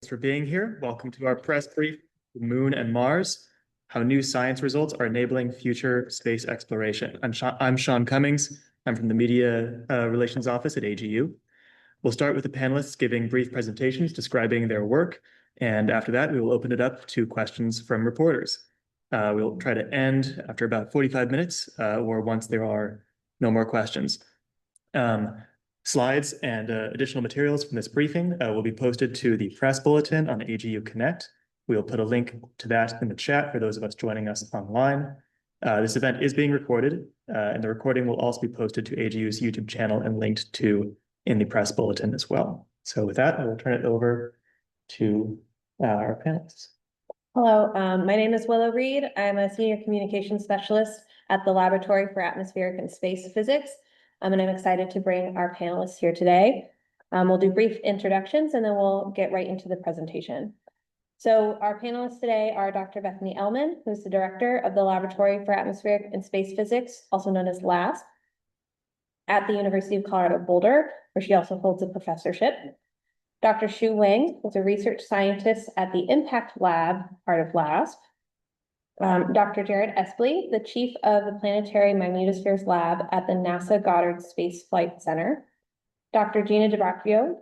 for being here. Welcome to our press brief, Moon and Mars, how new science results are enabling future space exploration. I'm Sean Cummings. I'm from the Media Relations Office at AGU. We'll start with the panelists giving brief presentations describing their work, and after that, we will open it up to questions from reporters. We'll try to end after about 45 minutes or once there are no more questions. Slides and additional materials from this briefing will be posted to the press bulletin on AGU Connect. We'll put a link to that in the chat for those of us joining us online. This event is being recorded, and the recording will also be posted to AGU's YouTube channel and linked to in the press bulletin as well. So with that, I will turn it over to our panelists. Hello, my name is Willow Reed. I'm a senior communications specialist at the Laboratory for Atmospheric and Space Physics. And I'm excited to bring our panelists here today. We'll do brief introductions and then we'll get right into the presentation. So our panelists today are Dr. Bethany Ellman, who's the director of the Laboratory for Atmospheric and Space Physics, also known as LASP, at the University of Colorado Boulder, where she also holds a professorship. Dr. Xu Wang is a research scientist at the Impact Lab, part of LASP. Dr. Jared Espley, the chief of the Planetary Magnetometers Lab at the NASA Goddard Space Flight Center. Dr. Gina DiBraccio,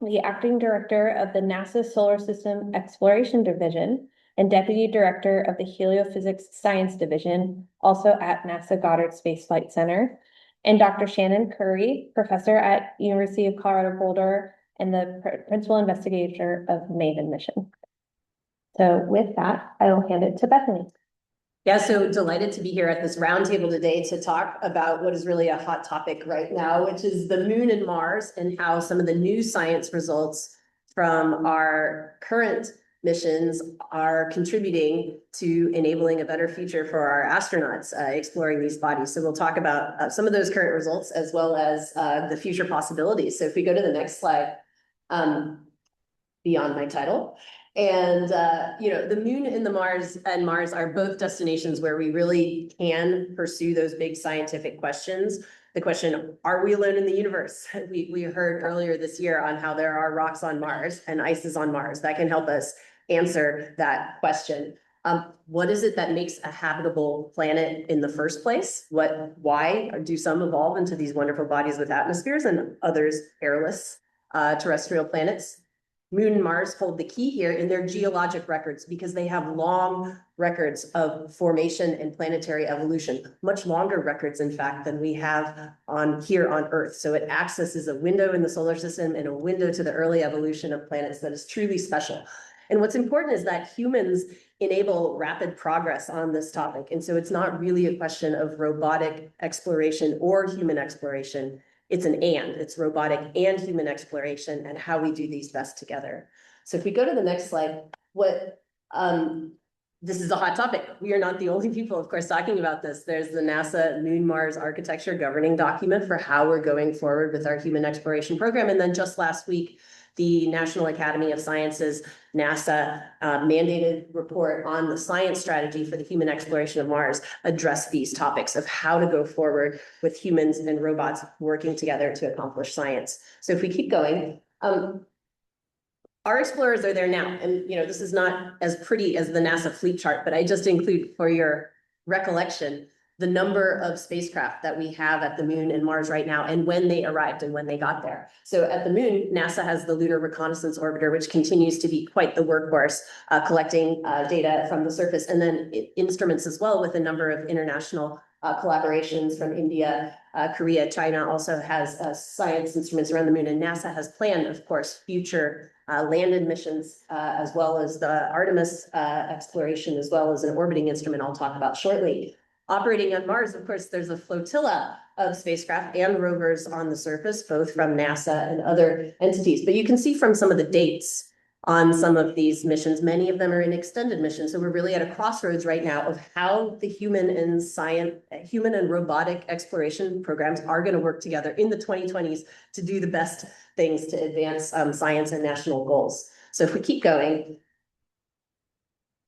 the acting director of the NASA Solar System Exploration Division and deputy director of the Heliophysics Science Division, also at NASA Goddard Space Flight Center. And Dr. Shannon Curry, professor at University of Colorado Boulder and the principal investigator of MAVEN mission. So with that, I will hand it to Bethany. Yeah, so delighted to be here at this roundtable today to talk about what is really a hot topic right now, which is the moon and Mars and how some of the new science results from our current missions are contributing to enabling a better future for our astronauts exploring these bodies. So we'll talk about some of those current results as well as the future possibilities. So if we go to the next slide, beyond my title. And, the moon and Mars are both destinations where we really can pursue those big scientific questions. The question, are we alone in the universe? We heard earlier this year on how there are rocks on Mars and ice is on Mars. That can help us answer that question. What is it that makes a habitable planet in the first place? Why do some evolve into these wonderful bodies with atmospheres and others airless terrestrial planets? Moon and Mars hold the key here in their geologic records because they have long records of formation and planetary evolution, much longer records, in fact, than we have here on Earth. So it acts as a window in the solar system and a window to the early evolution of planets that is truly special. And what's important is that humans enable rapid progress on this topic. And so it's not really a question of robotic exploration or human exploration. It's it's robotic and human exploration and how we do these best together. So if we go to the next slide, this is a hot topic. We are not the only people, of course, talking about this. There's the NASA Moon Mars Architecture governing document for how we're going forward with our human exploration program. And then just last week, the National Academy of Sciences, NASA mandated report on the science strategy for the human exploration of Mars addressed these topics of how to go forward with humans and robots working together to accomplish science. So if we keep going, our explorers are there now. And this is not as pretty as the NASA fleet chart, but I just include for your recollection the number of spacecraft that we have at the moon and Mars right now and when they arrived and when they got there. So at the moon, NASA has the Lunar Reconnaissance Orbiter, which continues to be quite the workhorse, collecting data from the surface, and then instruments as well with a number of international collaborations from India, Korea, China also has science instruments around the moon, and NASA has planned, of course, future landed missions, as well as the Artemis exploration, as well as an orbiting instrument I'll talk about shortly. Operating on Mars, of course, there's a flotilla of spacecraft and rovers on the surface, both from NASA and other entities. But you can see from some of the dates on some of these missions, many of them are in extended missions. So we're really at a crossroads right now of how the human and robotic exploration programs are going to work together in the 2020s to do the best things to advance science and national goals. So if we keep going,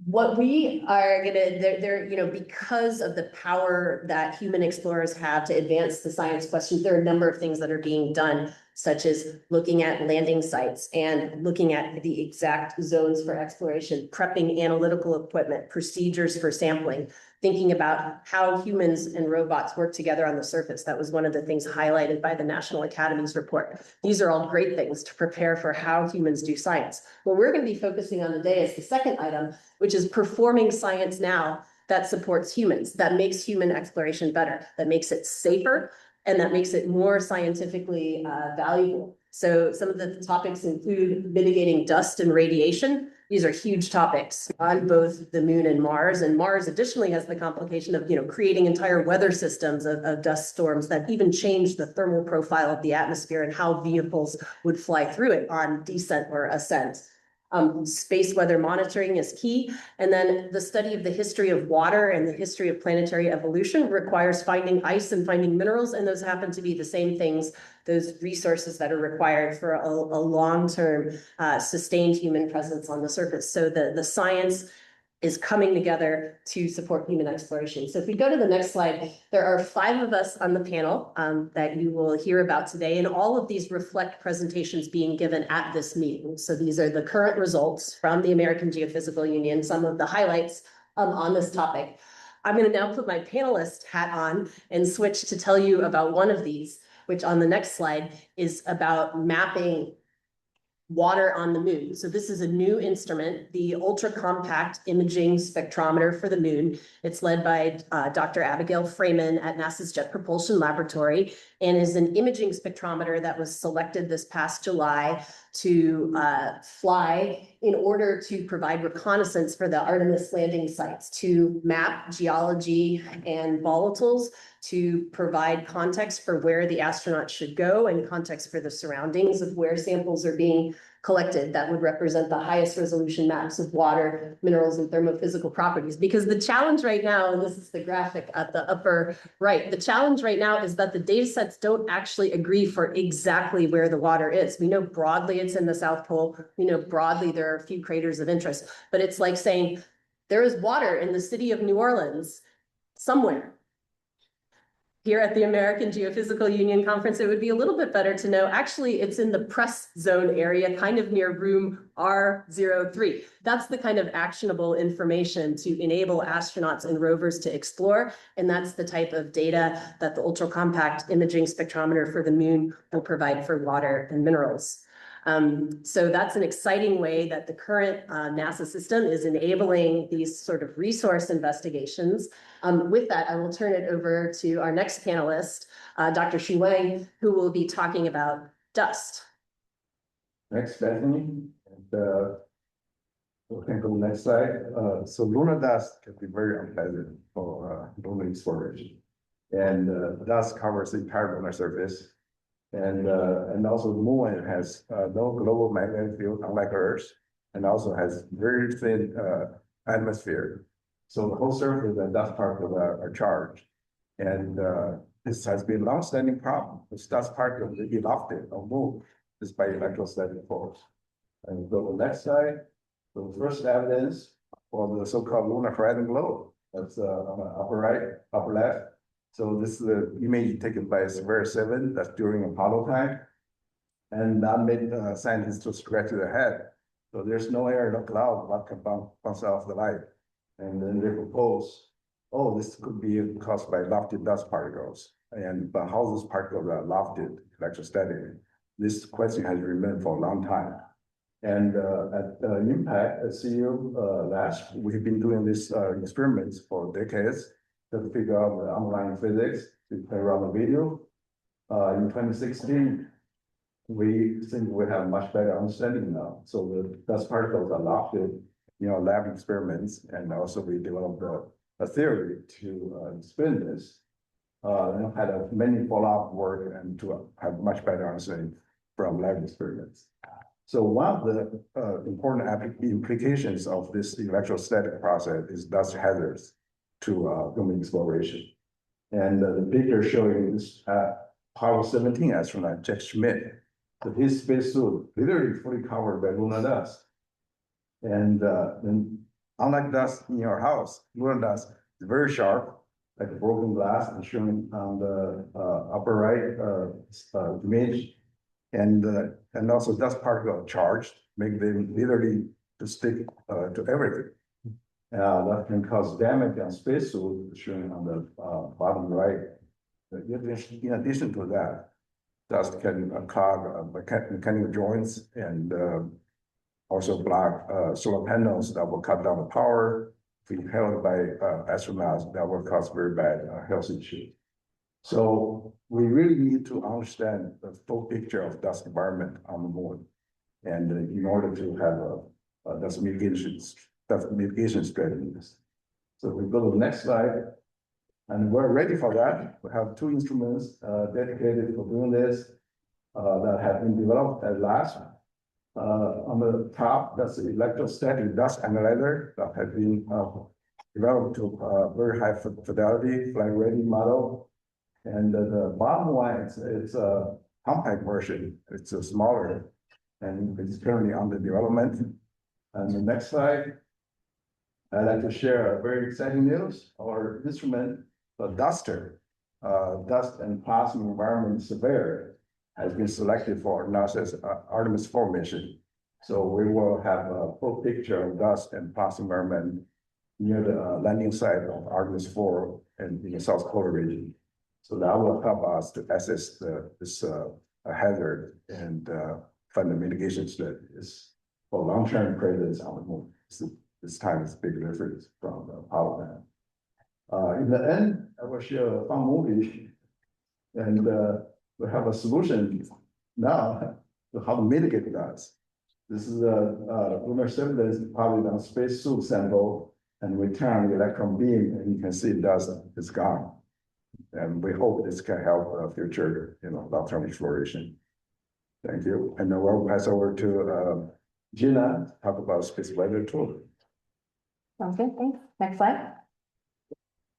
what we are gonna, because of the power that human explorers have to advance the science questions, there are a number of things that are being done such as looking at landing sites and looking at the exact zones for exploration, prepping analytical equipment, procedures for sampling, thinking about how humans and robots work together on the surface. That was one of the things highlighted by the National Academy's report. These are all great things to prepare for how humans do science. What we're going to be focusing on today is the second item, which is performing science now that supports humans, that makes human exploration better, that makes it safer, and that makes it more scientifically valuable. So some of the topics include mitigating dust and radiation. These are huge topics on both the moon and Mars. And Mars additionally has the complication of, creating entire weather systems of dust storms that even change the thermal profile of the atmosphere and how vehicles would fly through it on descent or ascent. Space weather monitoring is key. And then the study of the history of water and the history of planetary evolution requires finding ice and finding minerals. And those happen to be the same things, those resources that are required for a long-term sustained human presence on the surface. So the science is coming together to support human exploration. So if we go to the next slide, there are 5 of us on the panel that you will hear about today, and all of these reflect presentations being given at this meeting. So these are the current results from the American Geophysical Union, some of the highlights on this topic. I'm going to now put my panelist hat on and switch to tell you about one of these, which on the next slide is about mapping water on the moon. So this is a new instrument, the ultra compact imaging spectrometer for the moon. It's led by Dr. Abigail Freeman at NASA's Jet Propulsion Laboratory, and is an imaging spectrometer that was selected this past July to fly in order to provide reconnaissance for the Artemis landing sites, to map geology and volatiles, to provide context for where the astronauts should go and context for the surroundings of where samples are being collected that would represent the highest resolution maps of water, minerals, and thermophysical properties. Because the challenge right now, and this is the graphic at the upper right, the challenge right now is that the data sets don't actually agree for exactly where the water is. We know broadly it's in the South Pole. We know broadly there are a few craters of interest, but it's like saying there is water in the city of New Orleans somewhere. Here at the American Geophysical Union Conference, it would be a little bit better to know, actually, it's in the press zone area, kind of near room R03. That's the kind of actionable information to enable astronauts and rovers to explore. And that's the type of data that the ultra compact imaging spectrometer for the moon will provide for water and minerals. So that's an exciting way that the current NASA system is enabling these sort of resource investigations. With that, I will turn it over to our next panelist, Dr. Xu Wang, who will be talking about dust. Next, Bethany. And, we can go next slide. So lunar dust can be very unpleasant for lunar exploration. And dust covers the entire lunar surface. And also the moon has no global magnetic field, unlike Earth, and also has very thin atmosphere. So the whole surface and dust particles are charged. And this has been a long-standing problem. This dust particle will be lofted or moved just by electrostatic force. And go to the next slide. So the first evidence for the so-called lunar horizon glow. That's on the upper right, upper left. So this is the image taken by Severa 7, that's during Apollo time. And that made scientists to scratch their head. So there's no air, no cloud, what can bounce off the light. And then they propose, oh, this could be caused by lofted dust particles. But how those particles are lofted electrostatically? This question has remained for a long time. And at Impact, at CU Labs, we've been doing these experiments for decades to figure out the underlying physics, to play around the video. In 2016, we think we have much better understanding now. So the dust particles are lofted, lab experiments, and also we developed a theory to explain this. And had many follow-up work and to have much better understanding from lab experiments. So one of the important implications of this electrostatic process is dust hazards to human exploration. And the picture showing this Apollo 17 astronaut, Jack Schmidt. So his spacesuit literally fully covered by lunar dust. And then unlike dust in your house, lunar dust is very sharp, like broken glass, and shown on the upper right image. And also dust particle charged, make them literally to stick to everything. That can cause damage on spacesuit, shown on the bottom right. In addition to that, dust can clog mechanical joints and also block solar panels that will cut down the power. If held by astronauts, that will cause very bad health issues. So we really need to understand the full picture of dust environment on the moon. And in order to have a dust mitigation strategies. So we go to the next slide. And we're ready for that. We have two instruments dedicated for doing this that have been developed at last. On the top, that's the electrostatic dust analyzer that has been developed to very high fidelity, flight-ready model. And the bottom one, it's a compact version. It's a smaller, and it's currently under development. And the next slide, I'd like to share a very exciting news. Our instrument, the Duster, Dust and Plasma Environment Surveyor, has been selected for NASA's Artemis 4 mission. So we will have a full picture of dust and plasma environment near the landing site of Artemis 4 in the South Polar region. So that will help us to assess this hazard and find the mitigation strategies for long-term presence on the moon. This time is big difference from the power plant. In the end, I will share a fun movie, and we have a solution now to how to mitigate that. This is a lunar surface is probably on a space suit sample, and we turn the electron beam, and you can see it does it's gone. And we hope this can help future, long-term exploration. Thank you. And now we'll pass over to Gina to talk about space weather tool. Sounds good, thanks. Next slide.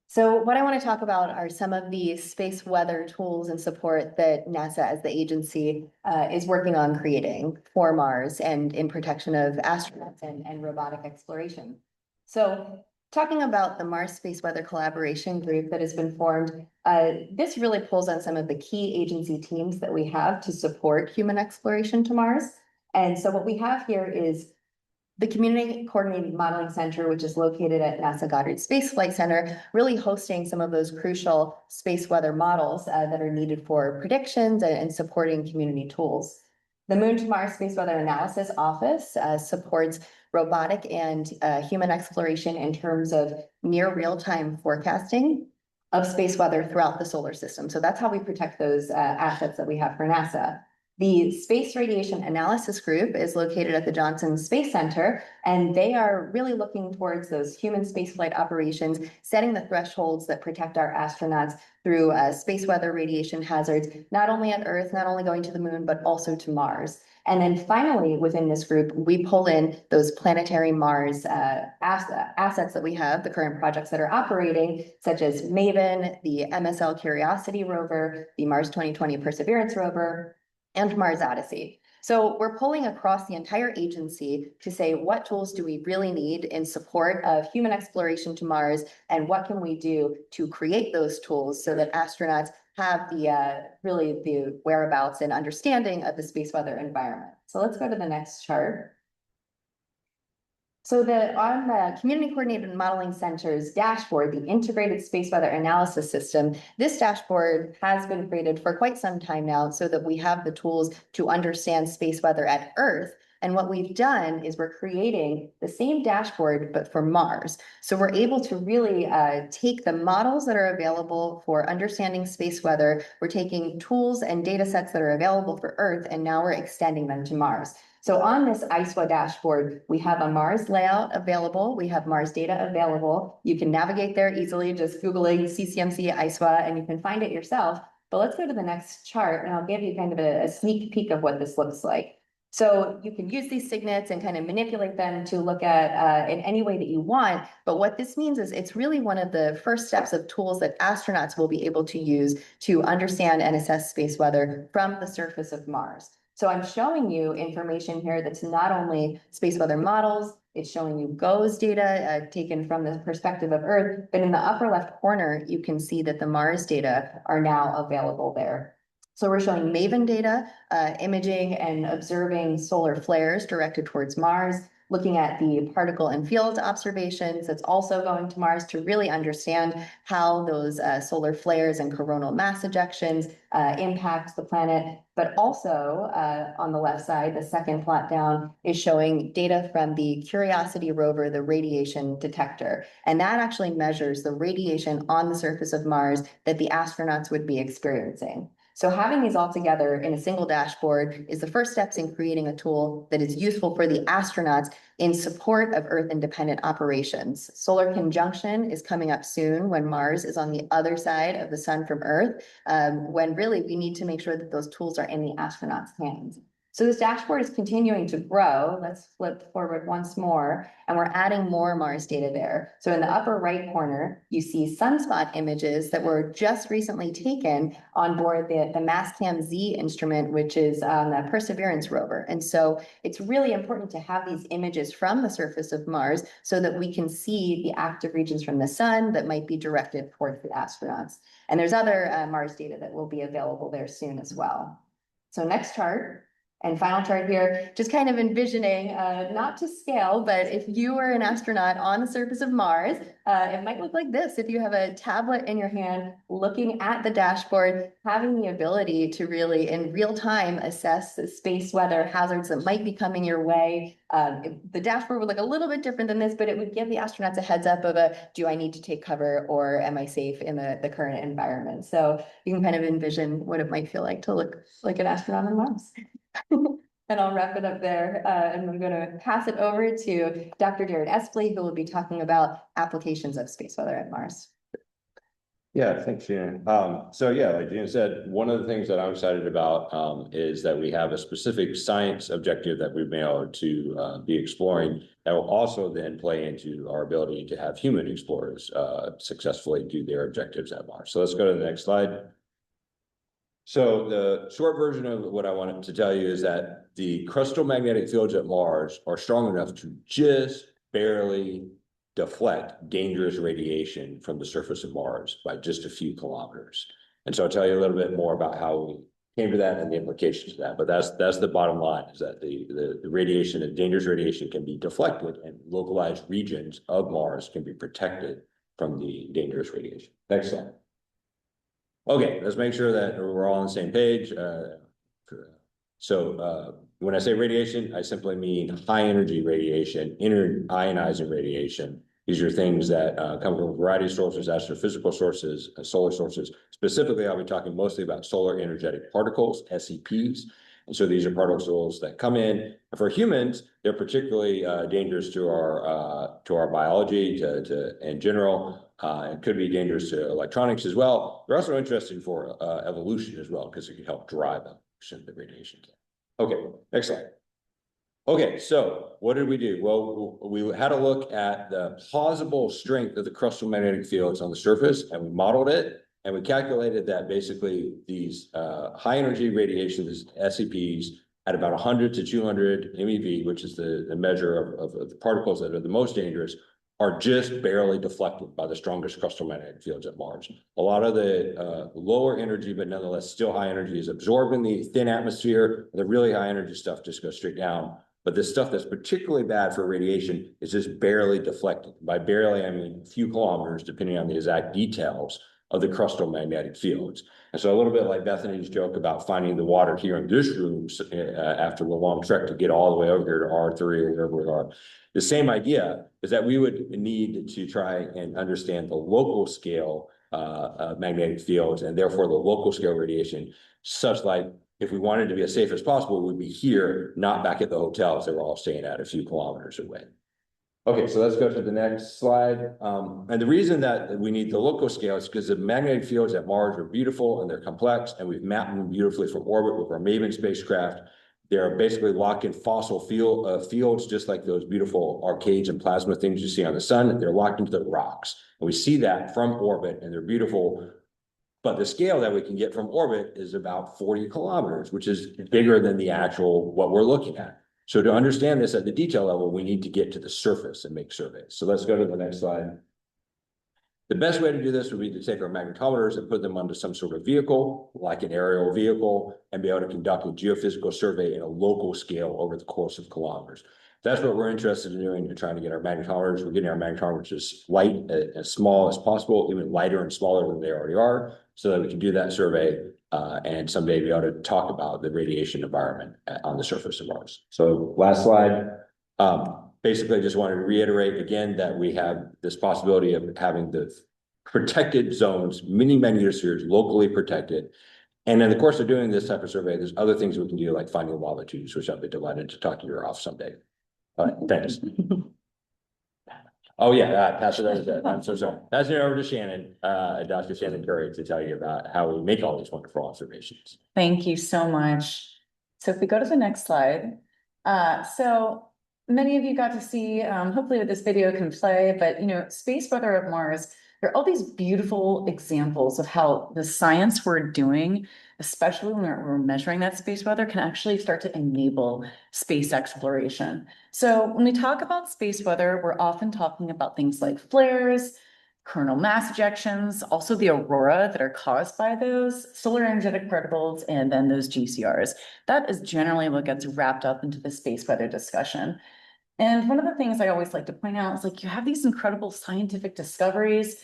So what I want to talk about are some of the space weather tools and support that NASA as the agency is working on creating for Mars and in protection of astronauts and robotic exploration. So talking about the Mars Space Weather Collaboration Group that has been formed, this really pulls on some of the key agency teams that we have to support human exploration to Mars. And so what we have here is the Community Coordinated Modeling Center, which is located at NASA Goddard Space Flight Center, really hosting some of those crucial space weather models that are needed for predictions and supporting community tools. The Moon to Mars Space Weather Analysis Office supports robotic and human exploration in terms of near real-time forecasting of space weather throughout the solar system. So that's how we protect those assets that we have for NASA. The Space Radiation Analysis Group is located at the Johnson Space Center, and they are really looking towards those human spaceflight operations, setting the thresholds that protect our astronauts through space weather radiation hazards, not only at Earth, not only going to the moon, but also to Mars. And then finally, within this group, we pull in those planetary Mars assets that we have, the current projects that are operating, such as MAVEN, the MSL Curiosity rover, the Mars 2020 Perseverance rover, and Mars Odyssey. So we're pulling across the entire agency to say, what tools do we really need in support of human exploration to Mars, and what can we do to create those tools so that astronauts have the really the whereabouts and understanding of the space weather environment. So let's go to the next chart. So on the Community Coordinated Modeling Center's dashboard, the Integrated Space Weather Analysis System, this dashboard has been created for quite some time now so that we have the tools to understand space weather at Earth. And what we've done is we're creating the same dashboard, but for Mars. So we're able to really take the models that are available for understanding space weather. We're taking tools and data sets that are available for Earth, and now we're extending them to Mars. So on this ISWA dashboard, we have a Mars layout available. We have Mars data available. You can navigate there easily, just Googling CCMC ISWA, and you can find it yourself. But let's go to the next chart, and I'll give you kind of a sneak peek of what this looks like. So you can use these signets and kind of manipulate them to look at in any way that you want. But what this means is it's really one of the first steps of tools that astronauts will be able to use to understand and assess space weather from the surface of Mars. So I'm showing you information here that's not only space weather models, it's showing you GOES data taken from the perspective of Earth, but in the upper left corner, you can see that the Mars data are now available there. So we're showing MAVEN data, imaging and observing solar flares directed towards Mars, looking at the particle and field observations that's also going to Mars to really understand how those solar flares and coronal mass ejections impact the planet. But also on the left side, the second plot down is showing data from the Curiosity rover, the radiation detector. And that actually measures the radiation on the surface of Mars that the astronauts would be experiencing. So having these all together in a single dashboard is the first steps in creating a tool that is useful for the astronauts in support of Earth independent operations. Solar conjunction is coming up soon when Mars is on the other side of the sun from Earth, when really we need to make sure that those tools are in the astronauts' hands. So this dashboard is continuing to grow. Let's flip forward once more, and we're adding more Mars data there. So in the upper right corner, you see sunspot images that were just recently taken on board the Mastcam Z instrument, which is on the Perseverance rover. And so it's really important to have these images from the surface of Mars so that we can see the active regions from the sun that might be directed towards the astronauts. And there's other Mars data that will be available there soon as well. So next chart. And final chart here, just kind of envisioning, not to scale, but if you were an astronaut on the surface of Mars, it might look like this. If you have a tablet in your hand, looking at the dashboard, having the ability to really in real time assess the space weather hazards that might be coming your way. The dashboard would look a little bit different than this, but it would give the astronauts a heads up of do I need to take cover or am I safe in the current environment? So you can kind of envision what it might feel like to look like an astronaut on Mars. And I'll wrap it up there. And I'm going to pass it over to Dr. Jared Espley, who will be talking about applications of space weather at Mars. Yeah, thanks, Shannon. So yeah, like Gina said, one of the things that I'm excited about is that we have a specific science objective that we've been able to be exploring that will also then play into our ability to have human explorers successfully do their objectives at Mars. So let's go to the next slide. So the short version of what I wanted to tell you is that the crustal magnetic fields at Mars are strong enough to just barely deflect dangerous radiation from the surface of Mars by just a few kilometers. And so I'll tell you a little bit more about how we came to that and the implications of that. But that's the bottom line, is that the radiation, the dangerous radiation, can be deflected and localized regions of Mars can be protected from the dangerous radiation. Next slide. Okay, let's make sure that we're all on the same page. When I say radiation, I simply mean high energy radiation, ionizing radiation. These are things that come from a variety of sources, astrophysical sources, solar sources. Specifically, I'll be talking mostly about solar energetic particles, SEPs. And so these are particles that come in. And for humans, they're particularly dangerous to our biology, in general. It could be dangerous to electronics as well. They're also interesting for evolution as well, because it can help drive evolution, the radiation. Okay, next slide. Okay, so what did we do? Well, we had a look at the plausible strength of the crustal magnetic fields on the surface, and we modeled it, and we calculated that basically these high energy radiations, SEPs, at about 100 to 200 MeV, which is the measure of the particles that are the most dangerous, are just barely deflected by the strongest crustal magnetic fields at Mars. A lot of the lower energy, but nonetheless still high energy, is absorbed in the thin atmosphere. The really high energy stuff just goes straight down. But the stuff that's particularly bad for radiation is just barely deflected. By barely, I mean a few kilometers, depending on the exact details of the crustal magnetic fields. And so a little bit like Bethany's joke about finding the water here in this room after the long trek to get all the way over here to R3 or wherever we are. The same idea is that we would need to try and understand the local scale magnetic fields, and therefore the local scale radiation, such like if we wanted to be as safe as possible, we'd be here, not back at the hotels that we're all staying at a few kilometers away. Okay, so let's go to the next slide. And the reason that we need the local scale is because the magnetic fields at Mars are beautiful and they're complex, and we've mapped them beautifully from orbit with our MAVEN spacecraft. They're basically locked in fossil fields, just like those beautiful arcades and plasma things you see on the sun. They're locked into the rocks. And we see that from orbit, and they're beautiful. But the scale that we can get from orbit is about 40 kilometers, which is bigger than the actual what we're looking at. So to understand this at the detail level, we need to get to the surface and make surveys. So let's go to the next slide. The best way to do this would be to take our magnetometers and put them onto some sort of vehicle, like an aerial vehicle, and be able to conduct a geophysical survey in a local scale over the course of kilometers. That's what we're interested in doing, and trying to get our magnetometers. We're getting our magnetometers as light, as small as possible, even lighter and smaller than they already are, so that we can do that survey and someday be able to talk about the radiation environment on the surface of Mars. So last slide. Basically, I just wanted to reiterate again that we have this possibility of having the protected zones, mini magnetospheres, locally protected. And in the course of doing this type of survey, there's other things we can do, like finding lava tubes, which I'll be delighted to talk to you off someday. All right, thanks. Oh, yeah, pass it over to, I'm so sorry. Pass it over to Shannon, Dr. Shannon Curry, to tell you about how we make all these wonderful observations. Thank you so much. So if we go to the next slide, so many of you got to see, hopefully what this video can play, but space weather of Mars, there are all these beautiful examples of how the science we're doing, especially when we're measuring that space weather, can actually start to enable space exploration. So when we talk about space weather, we're often talking about things like flares, coronal mass ejections, also the aurora that are caused by those solar energetic particles, and then those GCRs. That is generally what gets wrapped up into the space weather discussion. And one of the things I always like to point out is, like, you have these incredible scientific discoveries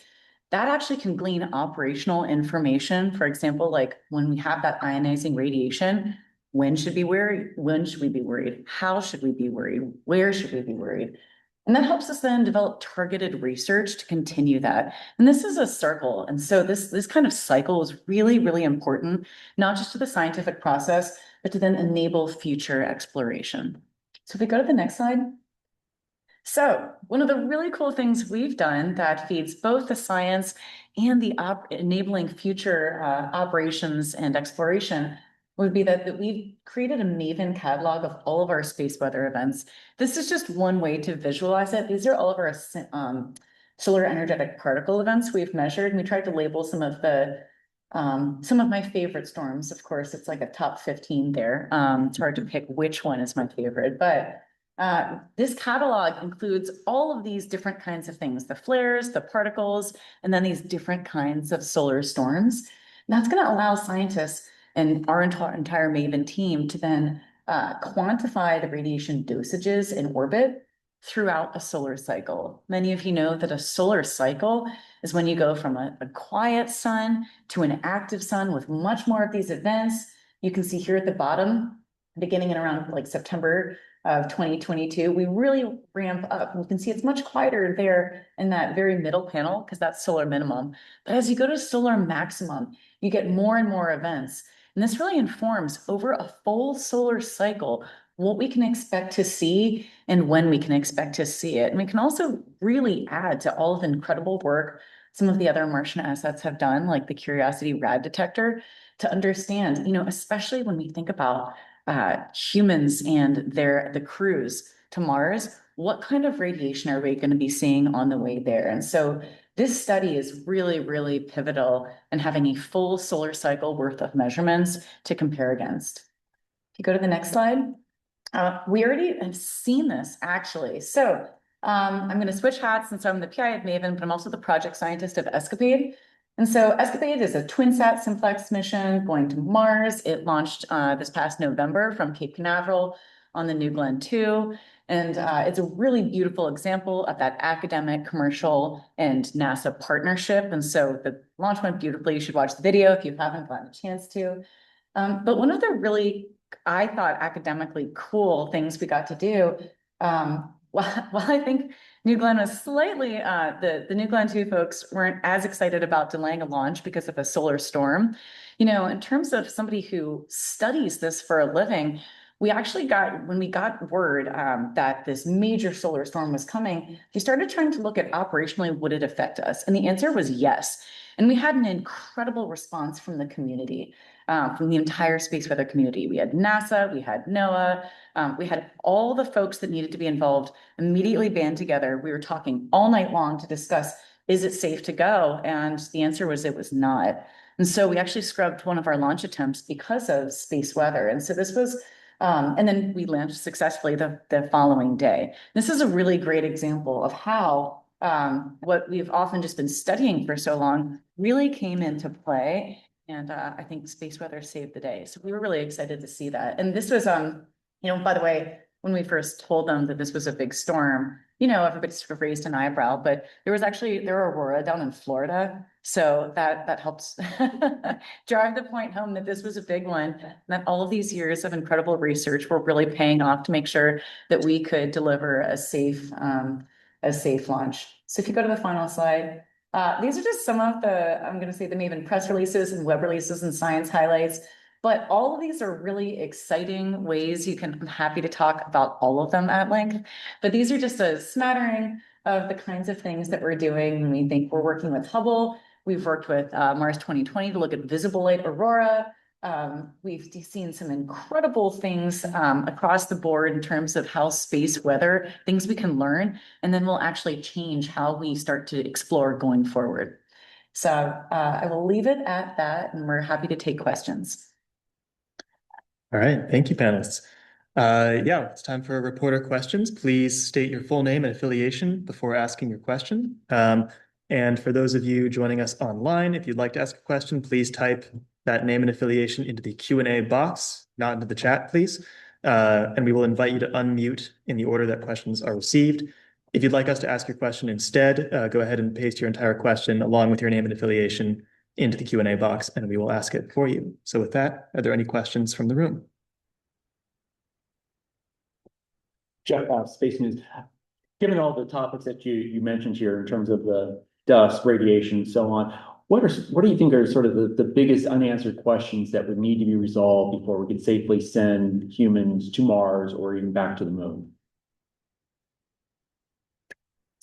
that actually can glean operational information. For example, like when we have that ionizing radiation, when should we be worried? When should we be worried? How should we be worried? Where should we be worried? And that helps us then develop targeted research to continue that. And this is a circle. And so this kind of cycle is really, really important, not just to the scientific process, but to then enable future exploration. So if we go to the next slide. So one of the really cool things we've done that feeds both the science and the enabling future operations and exploration would be that we've created a Maven catalog of all of our space weather events. This is just one way to visualize it. These are all of our solar energetic particle events we've measured, and we tried to label some of my favorite storms. Of course, it's like a top 15 there. It's hard to pick which one is my favorite, but this catalog includes all of these different kinds of things, the flares, the particles, and then these different kinds of solar storms. And that's going to allow scientists and our entire Maven team to then quantify the radiation dosages in orbit throughout a solar cycle. Many of you know that a solar cycle is when you go from a quiet sun to an active sun with much more of these events. You can see here at the bottom, beginning in around like September of 2022, we really ramp up. You can see it's much quieter there in that very middle panel because that's solar minimum. But as you go to solar maximum, you get more and more events. And this really informs over a full solar cycle what we can expect to see and when we can expect to see it. And we can also really add to all of the incredible work some of the other Martian assets have done, like the Curiosity rad detector, to understand, especially when we think about humans and the crews to Mars, what kind of radiation are we going to be seeing on the way there? And so this study is really, really pivotal in having a full solar cycle worth of measurements to compare against. If you go to the next slide, we already have seen this actually. So I'm going to switch hats since I'm the PI of Maven, but I'm also the project scientist of Escapade. And so Escapade is a twin-sat simplex mission going to Mars. It launched this past November from Cape Canaveral on the New Glenn 2. And it's a really beautiful example of that academic, commercial, and NASA partnership. And so the launch went beautifully. You should watch the video if you haven't gotten a chance to. But one of the really, I thought, academically cool things we got to do, well, I think New Glenn was slightly, the New Glenn 2 folks weren't as excited about delaying a launch because of a solar storm. In terms of somebody who studies this for a living, we actually when we got word that this major solar storm was coming, we started trying to look at operationally, would it affect us? And the answer was yes. And we had an incredible response from the community, from the entire space weather community. We had NASA, we had NOAA, we had all the folks that needed to be involved immediately band together. We were talking all night long to discuss, is it safe to go? And the answer was it was not. And so we actually scrubbed one of our launch attempts because of space weather. And so this was, and then we launched successfully the following day. This is a really great example of how what we've often just been studying for so long really came into play. And I think space weather saved the day. So we were really excited to see that. And this was, by the way, when we first told them that this was a big storm, everybody sort of raised an eyebrow, but there were aurora down in Florida. So that helps drive the point home that this was a big one, and that all of these years of incredible research were really paying off to make sure that we could deliver a safe launch. So if you go to the final slide, these are just some of I'm going to say them even press releases and web releases and science highlights. But all of these are really exciting ways I'm happy to talk about all of them at length. But these are just a smattering of the kinds of things that we're doing when we think we're working with Hubble. We've worked with Mars 2020 to look at visible light aurora. We've seen some incredible things across the board in terms of how space weather, things we can learn, and then we'll actually change how we start to explore going forward. So I will leave it at that, and we're happy to take questions. All right, thank you, panelists. Yeah, it's time for reporter questions. Please state your full name and affiliation before asking your question. And for those of you joining us online, if you'd like to ask a question, please type that name and affiliation into the Q&A box, not into the chat, please. And we will invite you to unmute in the order that questions are received. If you'd like us to ask your question instead, go ahead and paste your entire question along with your name and affiliation into the Q&A box, and we will ask it for you. So with that, are there any questions from the room? Jeff, Space News. Given all the topics that you mentioned here in terms of the dust, radiation, and so on, what do you think are sort of the biggest unanswered questions that would need to be resolved before we could safely send humans to Mars or even back to the moon?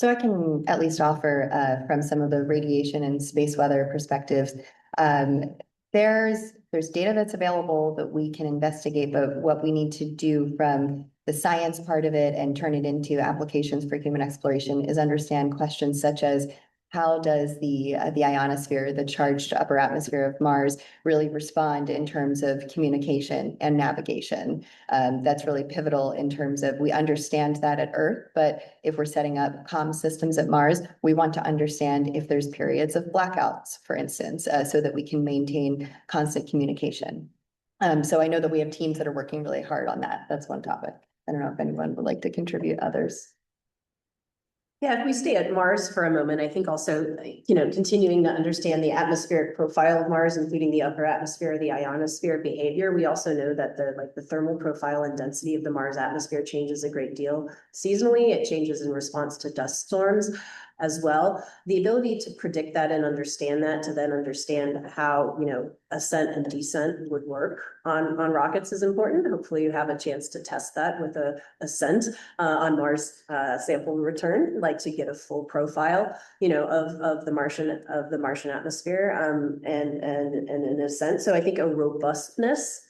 So I can at least offer from some of the radiation and space weather perspectives. There's data that's available that we can investigate, but what we need to do from the science part of it and turn it into applications for human exploration is understand questions such as how does the ionosphere, the charged upper atmosphere of Mars, really respond in terms of communication and navigation? That's really pivotal in terms of we understand that at Earth, but if we're setting up comm systems at Mars, we want to understand if there's periods of blackouts, for instance, so that we can maintain constant communication. So I know that we have teams that are working really hard on that. That's one topic. I don't know if anyone would like to contribute others. Yeah, if we stay at Mars for a moment, I think also, continuing to understand the atmospheric profile of Mars, including the upper atmosphere, the ionosphere behavior. We also know that the thermal profile and density of the Mars atmosphere changes a great deal seasonally. It changes in response to dust storms as well. The ability to predict that and understand that, to then understand how, ascent and descent would work on rockets is important. Hopefully you have a chance to test that with a ascent on Mars sample return, like to get a full profile, of the Martian atmosphere and an ascent. So I think a robustness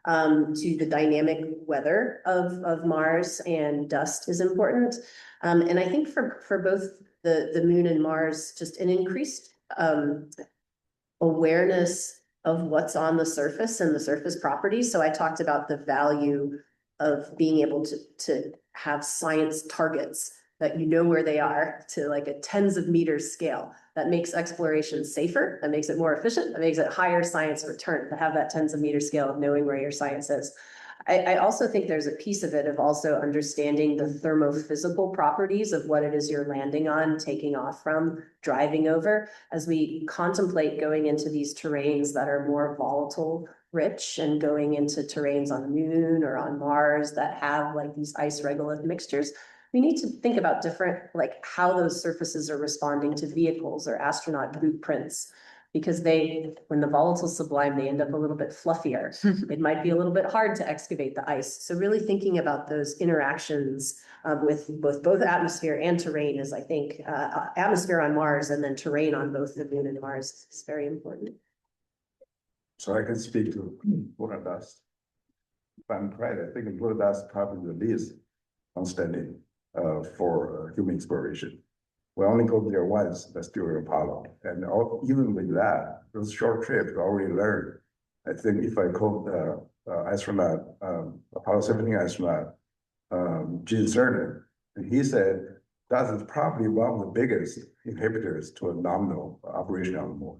to the dynamic weather of Mars and dust is important. And I think for both the moon and Mars, just an increased awareness of what's on the surface and the surface properties. So I talked about the value of being able to have science targets that where they are to like a tens of meters scale. That makes exploration safer, that makes it more efficient, that makes it higher science return to have that tens of meter scale of knowing where your science is. I also think there's a piece of it of also understanding the thermophysical properties of what it is you're landing on, taking off from, driving over, as we contemplate going into these terrains that are more volatile rich and going into terrains on the moon or on Mars that have like these ice regolith mixtures. We need to think about different, like how those surfaces are responding to vehicles or astronaut boot prints. Because when the volatiles sublime, they end up a little bit fluffier. It might be a little bit hard to excavate the ice. So really thinking about those interactions with both atmosphere and terrain is, I think, atmosphere on Mars and then terrain on both the moon and Mars is very important. So I can speak to lunar dust. If I'm right, I think lunar dust probably the least outstanding for human exploration. We only go there once, that's during Apollo. And even with that, those short trips, we already learned. I think if I called astronaut, Apollo 17 astronaut, Gene Cernan, and he said that is probably one of the biggest inhibitors to a nominal operation on the moon.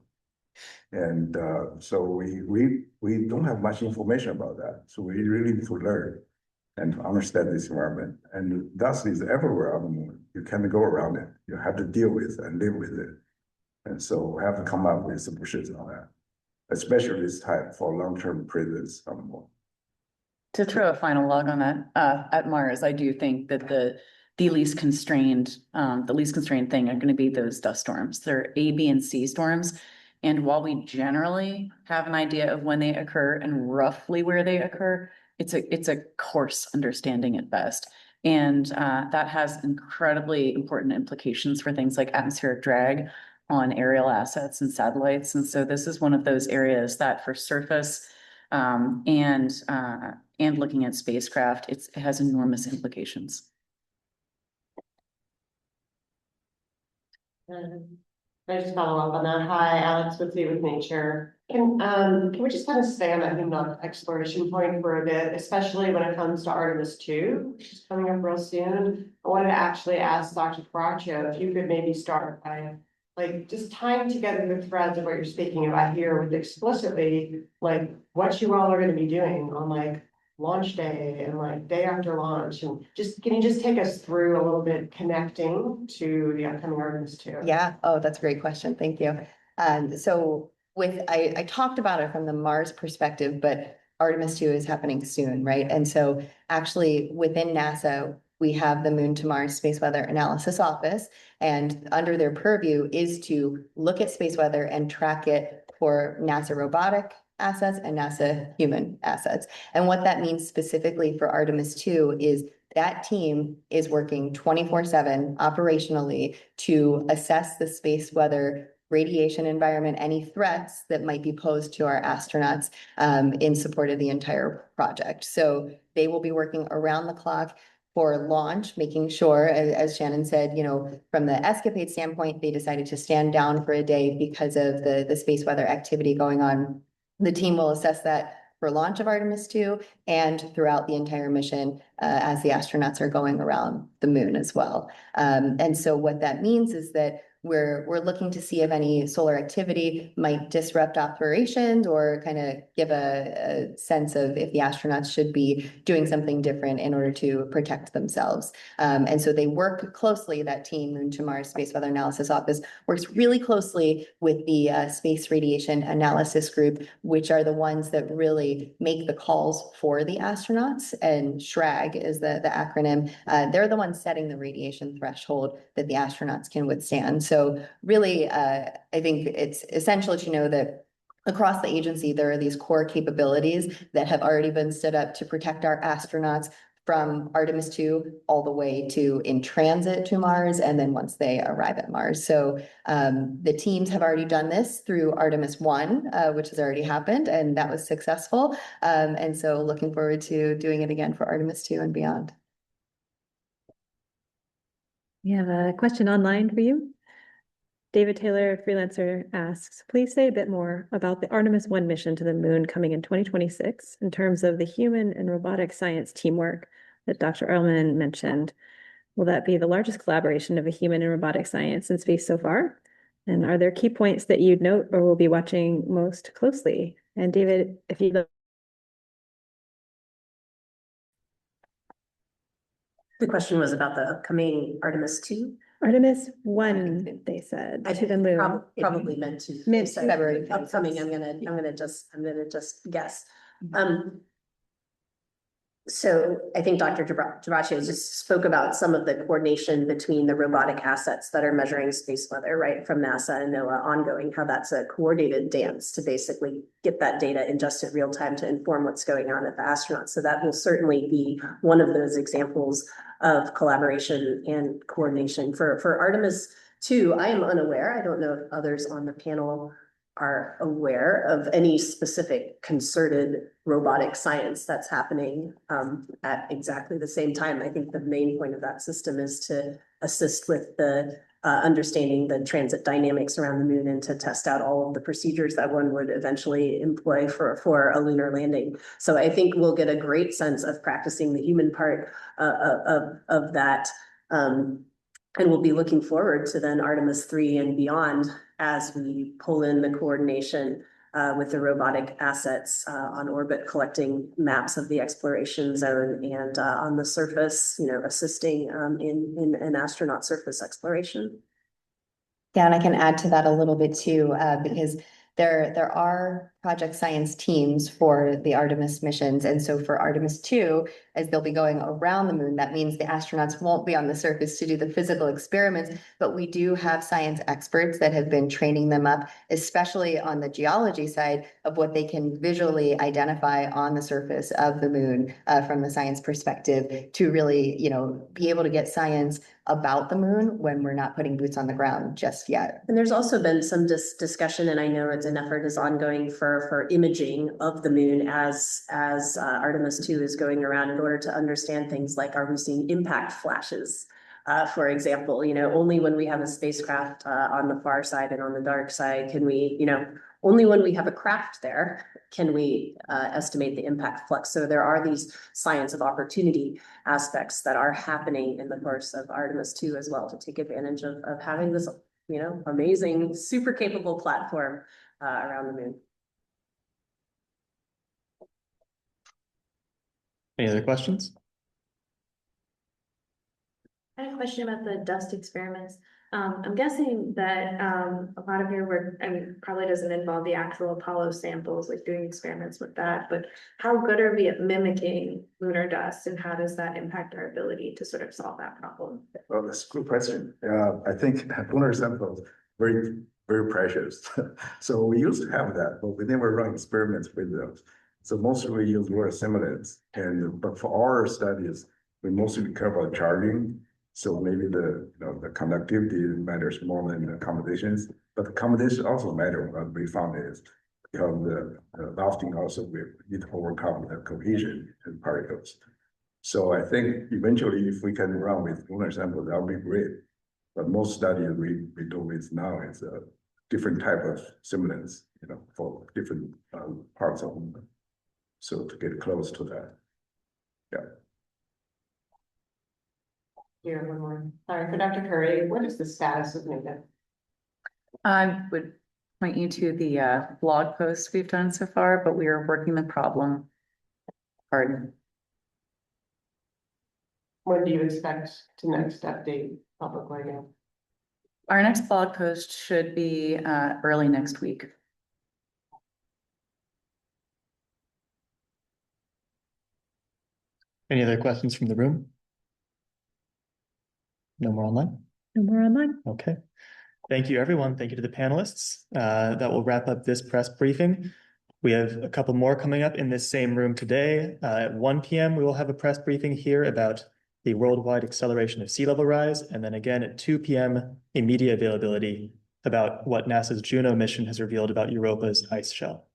And so we don't have much information about that. So we really need to learn and understand this environment. And dust is everywhere on the moon. You can't go around it. You have to deal with and live with it. And so we have to come up with solutions on that, especially this time for long-term presence on the moon. To throw a final log on that, at Mars, I do think that the least constrained thing are going to be those dust storms. They're A, B, and C storms. And while we generally have an idea of when they occur and roughly where they occur, it's a coarse understanding at best. And that has incredibly important implications for things like atmospheric drag on aerial assets and satellites. And so this is one of those areas that for surface and looking at spacecraft, it has enormous implications. I just follow up on that. Hi, Alex with you with Nature. Can we just kind of stay on that human exploration point for a bit, especially when it comes to Artemis 2, which is coming up real soon? I wanted to actually ask Dr. Caraccio if you could maybe start by like just tying together the threads of what you're speaking about here with explicitly like what you all are going to be doing on like launch day and like day after launch, and just can you just take us through a little bit connecting to the upcoming Artemis 2? Yeah, oh, that's a great question. Thank you. So I talked about it from the Mars perspective, but Artemis 2 is happening soon, right? And so actually within NASA, we have the Moon to Mars Space Weather Analysis Office, and under their purview is to look at space weather and track it for NASA robotic assets and NASA human assets. And what that means specifically for Artemis 2 is that team is working 24/7 operationally to assess the space weather, radiation environment, any threats that might be posed to our astronauts in support of the entire project. So they will be working around the clock for launch, making sure, as Shannon said, you know, from the escapade standpoint, they decided to stand down for a day because of the space weather activity going on. The team will assess that for launch of Artemis 2 and throughout the entire mission as the astronauts are going around the moon as well. And so what that means is that we're looking to see if any solar activity might disrupt operations or kind of give a sense of if the astronauts should be doing something different in order to protect themselves. And so they work closely, that team, Moon to Mars Space Weather Analysis Office, works really closely with the Space Radiation Analysis Group, which are the ones that really make the calls for the astronauts. And SHRAG is the acronym. They're the ones setting the radiation threshold that the astronauts can withstand. So really, I think it's essential to know that across the agency, there are these core capabilities that have already been stood up to protect our astronauts from Artemis 2 all the way to in transit to Mars, and then once they arrive at Mars. So the teams have already done this through Artemis 1, which has already happened, and that was successful. And so looking forward to doing it again for Artemis 2 and beyond. We have a question online for you. David Taylor, freelancer, asks, please say a bit more about the Artemis 1 mission to the moon coming in 2026 in terms of the human and robotic science teamwork that Dr. Ehrman mentioned. Will that be the largest collaboration of a human and robotic science in space so far? And are there key points that you'd note or will be watching most closely? And David, if you'd like. The question was about the upcoming Artemis 2. Artemis 1, they said, I to the moon. probably meant to. Mid February. Upcoming, I'm gonna just guess. So I think Dr. Caraccio just spoke about some of the coordination between the robotic assets that are measuring space weather, right, from NASA and NOAA ongoing, how that's a coordinated dance to basically get that data in just in real time to inform what's going on at the astronauts. So that will certainly be one of those examples of collaboration and coordination. For Artemis 2, I am unaware. I don't know if others on the panel are aware of any specific concerted robotic science that's happening at exactly the same time. I think the main point of that system is to assist with the understanding the transit dynamics around the moon and to test out all of the procedures that one would eventually employ for a lunar landing. So I think we'll get a great sense of practicing the human part of that And we'll be looking forward to then Artemis 3 and beyond as we pull in the coordination with the robotic assets on orbit, collecting maps of the exploration zone and on the surface, assisting in an astronaut surface exploration. Yeah, and I can add to that a little bit too, because there are project science teams for the Artemis missions. And so for Artemis 2, as they'll be going around the moon, that means the astronauts won't be on the surface to do the physical experiments, but we do have science experts that have been training them up, especially on the geology side of what they can visually identify on the surface of the moon from the science perspective to really, be able to get science about the moon when we're not putting boots on the ground just yet. And there's also been some discussion, and I know an effort is ongoing for imaging of the moon as Artemis 2 is going around in order to understand things like, are we seeing impact flashes? For example, only when we have a spacecraft on the far side and on the dark side can we, only when we have a craft there can we estimate the impact flux. So there are these science of opportunity aspects that are happening in the course of Artemis 2 as well, to take advantage of having this, amazing, super capable platform around the moon. Any other questions? I had a question about the dust experiments. I'm guessing that a lot of your work, probably doesn't involve the actual Apollo samples, like doing experiments with that, but how good are we at mimicking lunar dust, and how does that impact our ability to sort of solve that problem? Well, that's a good question. I think lunar samples very, very precious. So we used to have that, but we never run experiments with those. So mostly we use water simulants, but for our studies, we mostly care about charging. So maybe the conductivity matters more than the accommodations, but the accommodation also matter. What we found is because the lofting also we need to overcome the cohesion in particles. So I think eventually if we can run with lunar samples, that would be great. But most studies we do with now is a different type of simulants, for different parts of the moon. So to get close to that. Yeah. Here, one more. Sorry, for Dr. Curry, what is the status of NADA? I would point you to the blog post we've done so far, but we are working the problem hard. When do you expect to next update publicly again? Our next blog post should be early next week. Any other questions from the room? No more online? No more online? Okay. Thank you, everyone. Thank you to the panelists. That will wrap up this press briefing. We have a couple more coming up in this same room today. At 1 p.m., we will have a press briefing here about the worldwide acceleration of sea level rise. And then again at 2 p.m., a media availability about what NASA's Juno mission has revealed about Europa's ice shell.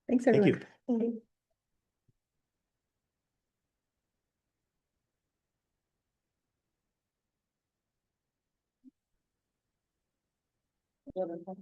Thanks, Thank everyone. you. Thank you.